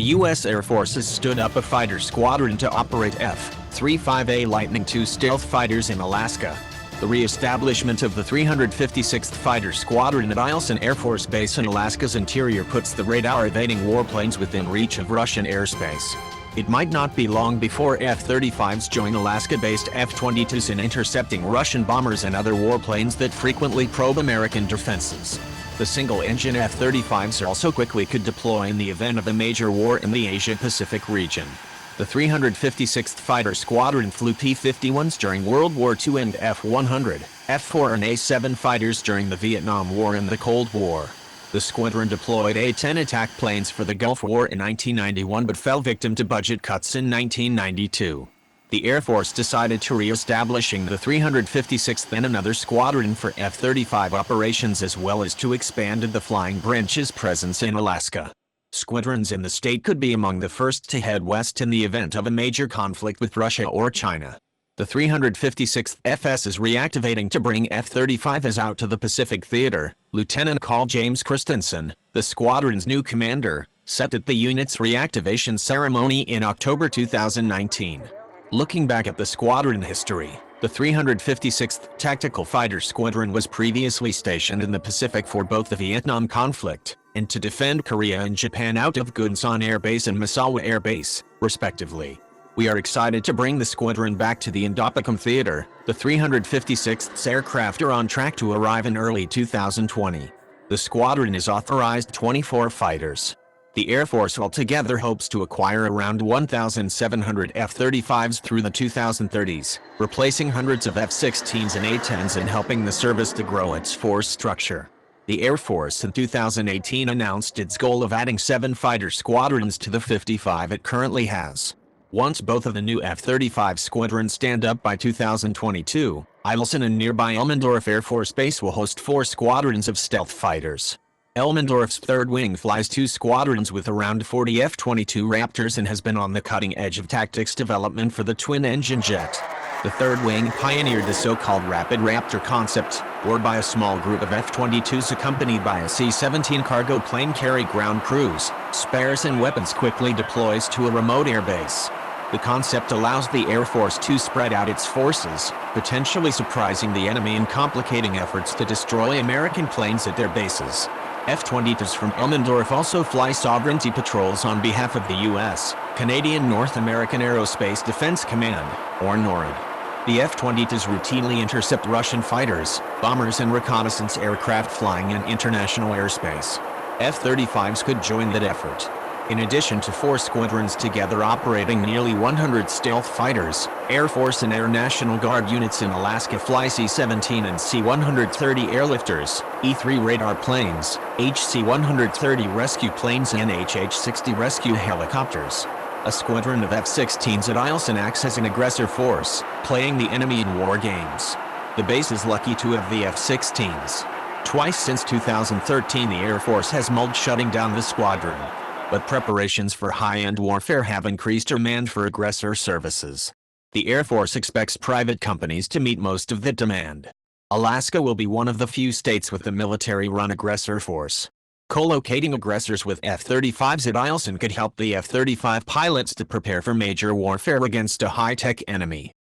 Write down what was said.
U.S. Air Force has stood up a fighter squadron to operate F-35A Lightning II stealth fighters in Alaska. The re-establishment of the 356th Fighter Squadron at Eielson Air Force Base in Alaska's interior puts the radar-evading warplanes within reach of Russian airspace. It might not be long before F-35s join Alaska-based F-22s in intercepting Russian bombers and other warplanes that frequently probe American defenses. The single-engine F-35s also quickly could deploy in the event of a major war in the Asia-Pacific region. The 356th Fighter Squadron flew P-51s during World War II and F-100, F-4 and A-7 fighters during the Vietnam War and the Cold War. The squadron deployed A-10 attack planes for the Gulf War in 1991 but fell victim to budget cuts in 1992. The Air Force decided to re-establishing the 356th and another squadron for F-35 operations as well as to expand the flying branch's presence in Alaska. Squadrons in the state could be among the first to head west in the event of a major conflict with Russia or China. The 356th FS is reactivating to bring F-35s out to the Pacific Theater. Lieutenant Col James Christensen, the squadron's new commander, said at the unit's reactivation ceremony in October 2019. Looking back at the squadron history, the 356th Tactical Fighter Squadron was previously stationed in the Pacific for both the Vietnam conflict and to defend Korea and Japan out of Gunsan Air Base and Misawa Air Base, respectively. We are excited to bring the squadron back to the Indo-Pacific Theater. The 356th aircraft are on track to arrive in early 2020. The squadron is authorized 24 fighters. The Air Force altogether hopes to acquire around 1,700 F-35s through the 2030s, replacing hundreds of F-16s and A-10s and helping the service to grow its force structure. The Air Force in 2018 announced its goal of adding 7 fighter squadrons to the 55 it currently has. Once both of the new F-35 squadrons stand up by 2022, Eielson and nearby Elmendorf Air Force Base will host 4 squadrons of stealth fighters. Elmendorf's 3rd Wing flies 2 squadrons with around 40 F-22 Raptors and has been on the cutting edge of tactics development for the twin-engine jet. The 3rd Wing pioneered the so-called Rapid Raptor concept, or by a small group of F-22s accompanied by a C-17 cargo plane carry ground crews, spares and weapons quickly deploys to a remote airbase. The concept allows the Air Force to spread out its forces, potentially surprising the enemy and complicating efforts to destroy American planes at their bases. F-22s from Elmendorf also fly sovereignty patrols on behalf of the U.S., Canadian North American Aerospace Defense Command, or NORAD. The F-22s routinely intercept Russian fighters, bombers and reconnaissance aircraft flying in international airspace. F-35s could join that effort. In addition to 4 squadrons together operating nearly 100 stealth fighters, Air Force and Air National Guard units in Alaska fly C-17 and C-130 airlifters, E-3 radar planes, HC-130 rescue planes and HH-60 rescue helicopters. A squadron of F-16s at Eielson acts as an aggressor force, playing the enemy in war games. The base is lucky to have the F-16s. Twice since 2013 the Air Force has mulled shutting down the squadron. But preparations for high-end warfare have increased demand for aggressor services. The Air Force expects private companies to meet most of the demand. Alaska will be one of the few states with a military-run aggressor force. Co-locating aggressors with F-35s at Eielson could help the F-35 pilots to prepare for major warfare against a high-tech enemy.